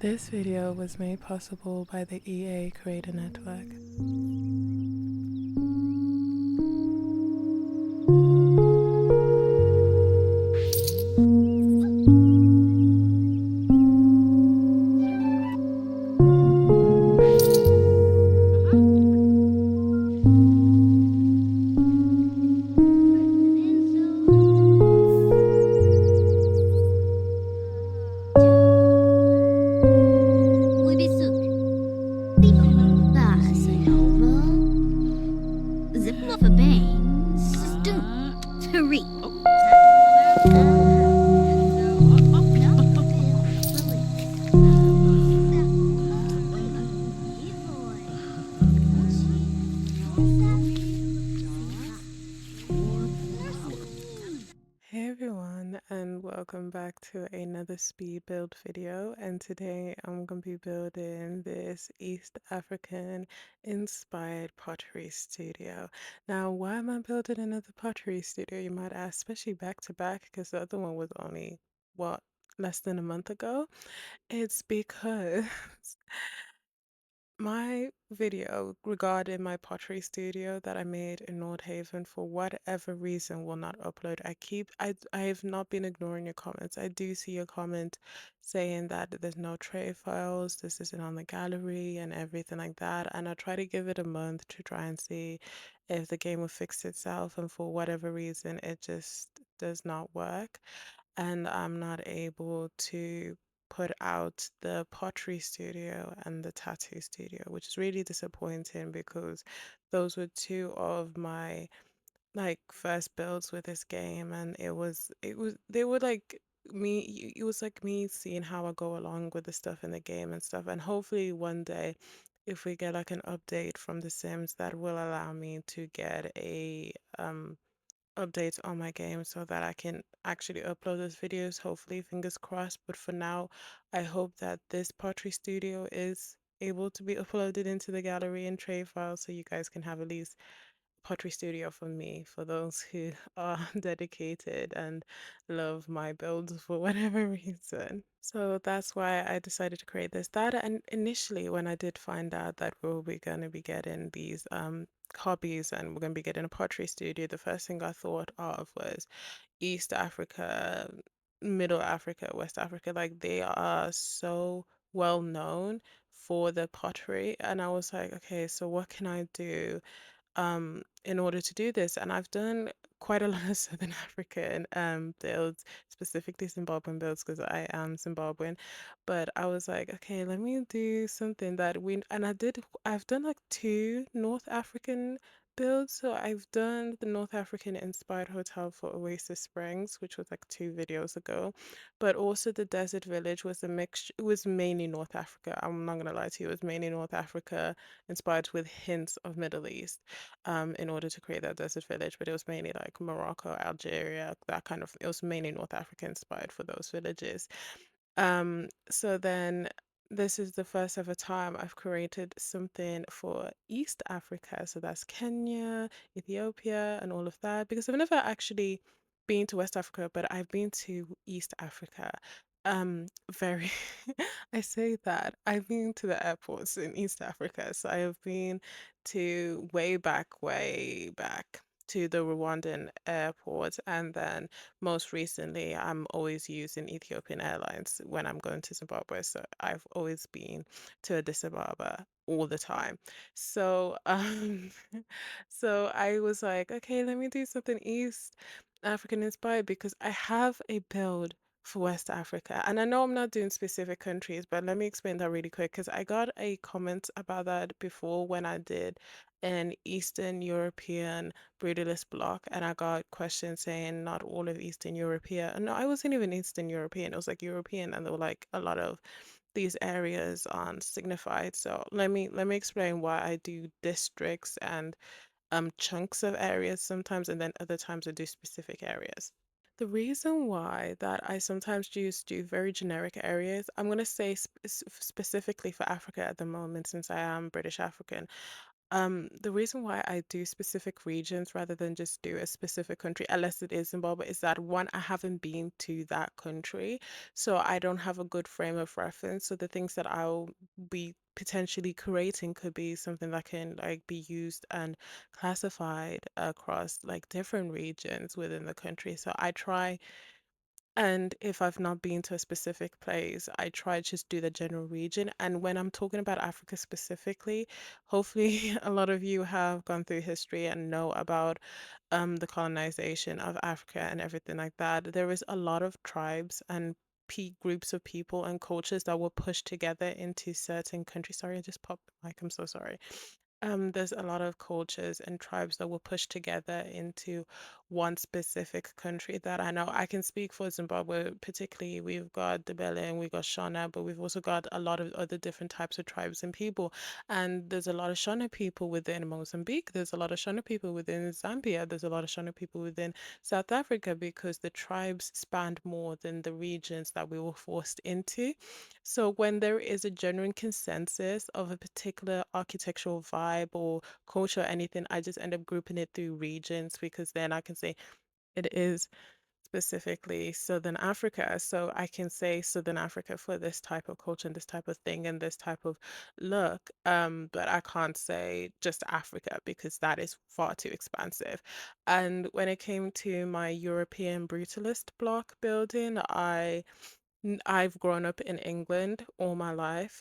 This video was made possible by the EA Creator Network. Hey everyone, and welcome back to another speed build video. And today I'm going to be building this East African inspired pottery studio. Now, why am I building another pottery studio, you might ask, especially back to back, because the other one was only, what, less than a month ago? It's because my video regarding my pottery studio that I made in Nordhaven, for whatever reason, will not upload. I have not been ignoring your comments. I do see your comment saying that there's no tray files, this isn't on the gallery and everything like that. And I try to give it a month to try and see if the game will fix itself, and for whatever reason it just does not work, and I'm not able to put out the pottery studio and the tattoo studio, which is really disappointing because those were two of my first builds with this game, and it was they were like it was like me seeing how I go along with the stuff in the game and stuff. And hopefully one day, if we get like an update from The Sims, that will allow me to get a updates on my game so that I can actually upload those videos, hopefully, fingers crossed. But for now, I hope that this pottery studio is able to be uploaded into the gallery and tray file, so you guys can have at least pottery studio from me, for those who are dedicated and love my builds for whatever reason. So that's why I decided to create this. That, and initially when I did find out that we were going to be getting these hobbies and we're going to be getting a pottery studio, the first thing I thought of was East Africa, Middle Africa, West Africa. Like, they are so well known for the pottery, and I was like, okay, so what can I do in order to do this? And I've done quite a lot of Southern African builds, specifically Zimbabwean builds, because I am Zimbabwean. But I was like, okay, let me do something that and I've done like two North African builds. So I've done the North African inspired hotel for Oasis Springs, which was like 2 videos ago. But also the desert village was a mix. It was mainly North Africa. I'm not gonna lie to you, it was mainly North Africa inspired with hints of Middle East, in order to create that desert village. But it was mainly like Morocco, Algeria, that kind of, it was mainly North Africa inspired for those villages. So then this is the first ever time I've created something for East Africa. So that's Kenya, Ethiopia, and all of that. Because I've never actually been to West Africa, but I've been to East Africa. Very, I say that I've been to the airports in East Africa. So I have been to way back to the Rwandan airport, and then most recently, I'm always using Ethiopian Airlines when I'm going to Zimbabwe. So I've always been to Addis Ababa all the time. So so I was like, okay, let me do something East African inspired, because I have a build for West Africa. And I know I'm not doing specific countries, but let me explain that really quick, because I got a comment about that before when I did an Eastern European brutalist block, and I got questions saying not all of Eastern European. No, I wasn't even Eastern European. It was like European, and there were like a lot of these areas signified. So let me explain why I do districts and chunks of areas sometimes, and then other times I do specific areas. The reason why that I sometimes choose to do very generic areas, I'm going to say specifically for Africa at the moment, since I am British African. The reason why I do specific regions rather than just do a specific country, unless it is Zimbabwe, is that one, I haven't been to that country, so I don't have a good frame of reference. So the things that I'll be potentially creating could be something that can like be used and classified across like different regions within the country. So I try, and if I've not been to a specific place, I try to just do the general region. And when I'm talking about Africa specifically, hopefully a lot of you have gone through history and know about the colonization of Africa and everything like that. There is a lot of tribes and groups of people and cultures that were pushed together into certain countries. Sorry, I just popped the mic. I'm so sorry. There's a lot of cultures and tribes that were pushed together into one specific country that I know. I can speak for Zimbabwe, particularly. We've got Ndebele and we've got Shona, but we've also got a lot of other different types of tribes and people. And there's a lot of Shona people within Mozambique. There's a lot of Shona people within Zambia. There's a lot of Shona people within South Africa because the tribes spanned more than the regions that we were forced into. So when there is a genuine consensus of a particular architectural vibe or culture or anything, I just end up grouping it through regions because then I can say it is specifically Southern Africa. So I can say Southern Africa for this type of culture and this type of thing and this type of look. But I can't say just Africa because that is far too expansive. And when it came to my European brutalist block building, I've grown up in England all my life,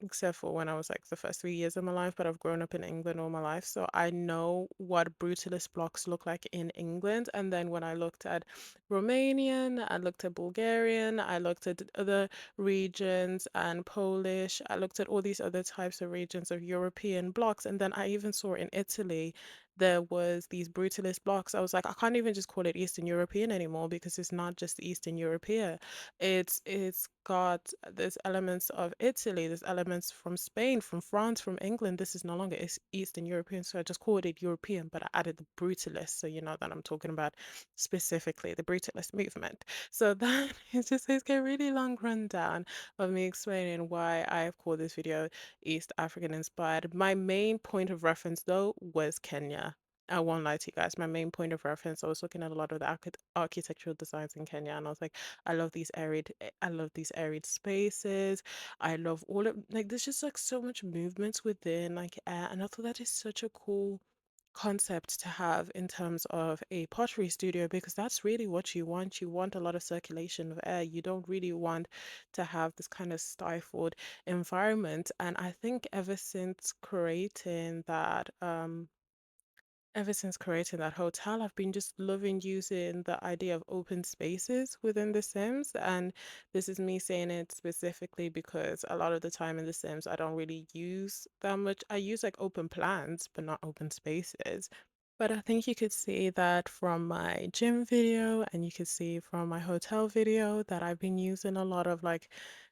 except for when I was like the first 3 years of my life, but I've grown up in England all my life. So I know what brutalist blocks look like in England. And then when I looked at Romanian, I looked at Bulgarian, I looked at other regions and Polish, I looked at all these other types of regions of European blocks. And then I even saw in Italy there was these brutalist blocks. I was like, I can't even just call it Eastern European anymore because it's not just Eastern European. It's got there's elements of Italy, there's elements from Spain, from France, from England. This is no longer Eastern European, so I just called it European, but I added the brutalist, so you know that I'm talking about specifically the brutalist movement. So that is just it's a really long rundown of me explaining why I have called this video East African inspired. My main point of reference though was Kenya. I won't lie to you guys. My main point of reference, I was looking at a lot of the architectural designs in Kenya, and I was like, I love these arid spaces. I love all of like there's just like so much movement within like air, and I thought that is such a cool concept to have in terms of a pottery studio because that's really what you want. You want a lot of circulation of air. You don't really want to have this kind of stifled environment. And I think ever since creating that hotel, I've been just loving using the idea of open spaces within The Sims. And this is me saying it specifically because a lot of the time in The Sims, I don't really use that much. I use like open plans, but not open spaces. But I think you could see that from my gym video, and you could see from my hotel video that I've been using a lot of like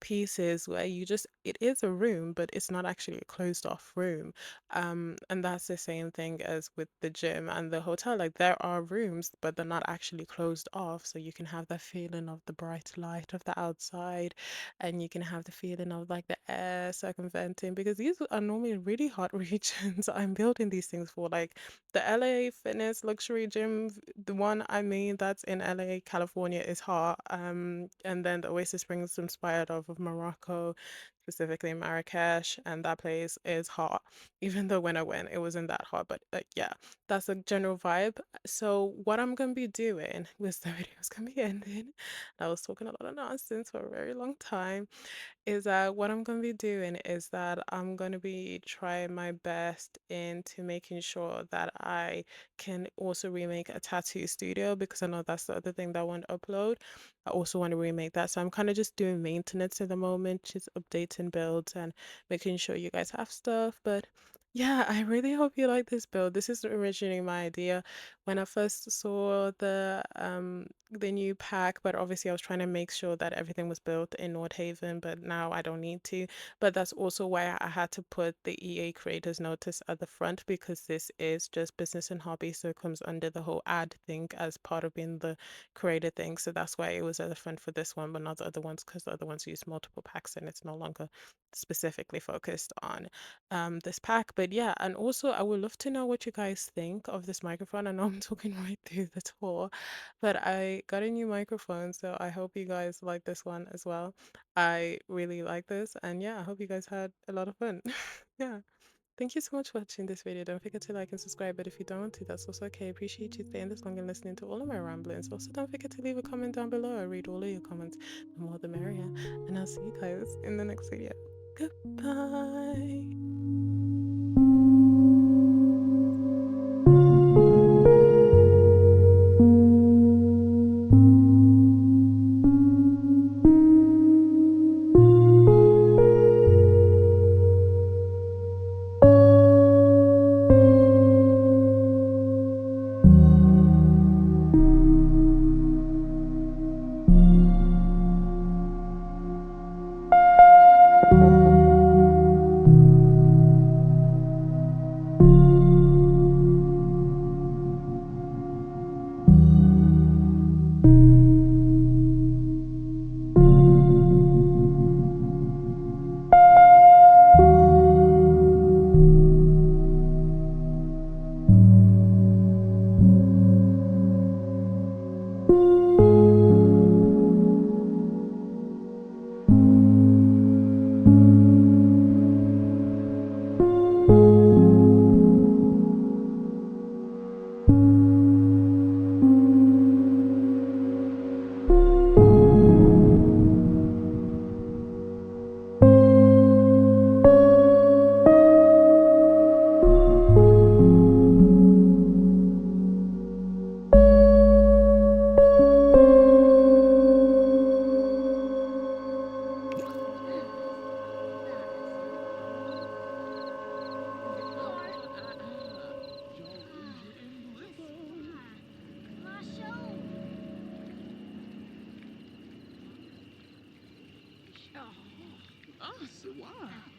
pieces where it is a room, but it's not actually a closed off room. And that's the same thing as with the gym and the hotel. Like there are rooms, but they're not actually closed off. So you can have the feeling of the bright light of the outside, and you can have the feeling of like the air circumventing because these are normally really hot regions. I'm building these things for like the LA Fitness Luxury Gym, the one I mean that's in LA, California is hot. And then the Oasis Springs inspired of Morocco, specifically Marrakesh, and that place is hot. Even though when I went, it wasn't that hot, but yeah, that's the general vibe. So what I'm gonna be doing with the video is gonna be ending. I was talking a lot of nonsense for a very long time is that what I'm going to be doing is that I'm going to be trying my best into making sure that I can also remake a tattoo studio because I know that's the other thing that I want to upload. I also want to remake that. So I'm kind of just doing maintenance at the moment, just updating builds and making sure you guys have stuff. But yeah, I really hope you like this build. This is originally my idea when I first saw the new pack, but obviously I was trying to make sure that everything was built in Nordhaven, but now I don't need to. But that's also why I had to put the EA creators notice at the front because this is just business and hobby, so it comes under the whole ad thing as part of being the creator thing. So that's why it was at the front for this one, but not the other ones because the other ones use multiple packs and it's no longer specifically focused on this pack. But yeah, and also I would love to know what you guys think of this microphone. I know I'm talking right through the tour, but I got a new microphone, so I hope you guys like this one as well. I really like this, and yeah, I hope you guys had a lot of fun. Yeah. Thank you so much for watching this video. Don't forget to like and subscribe, but if you don't want to, that's also okay. I appreciate you staying this long and listening to all of my ramblings. Also, don't forget to leave a comment down below. I read all of your comments. The more the merrier. And I'll see you guys in the next video. Goodbye. Oh, so why?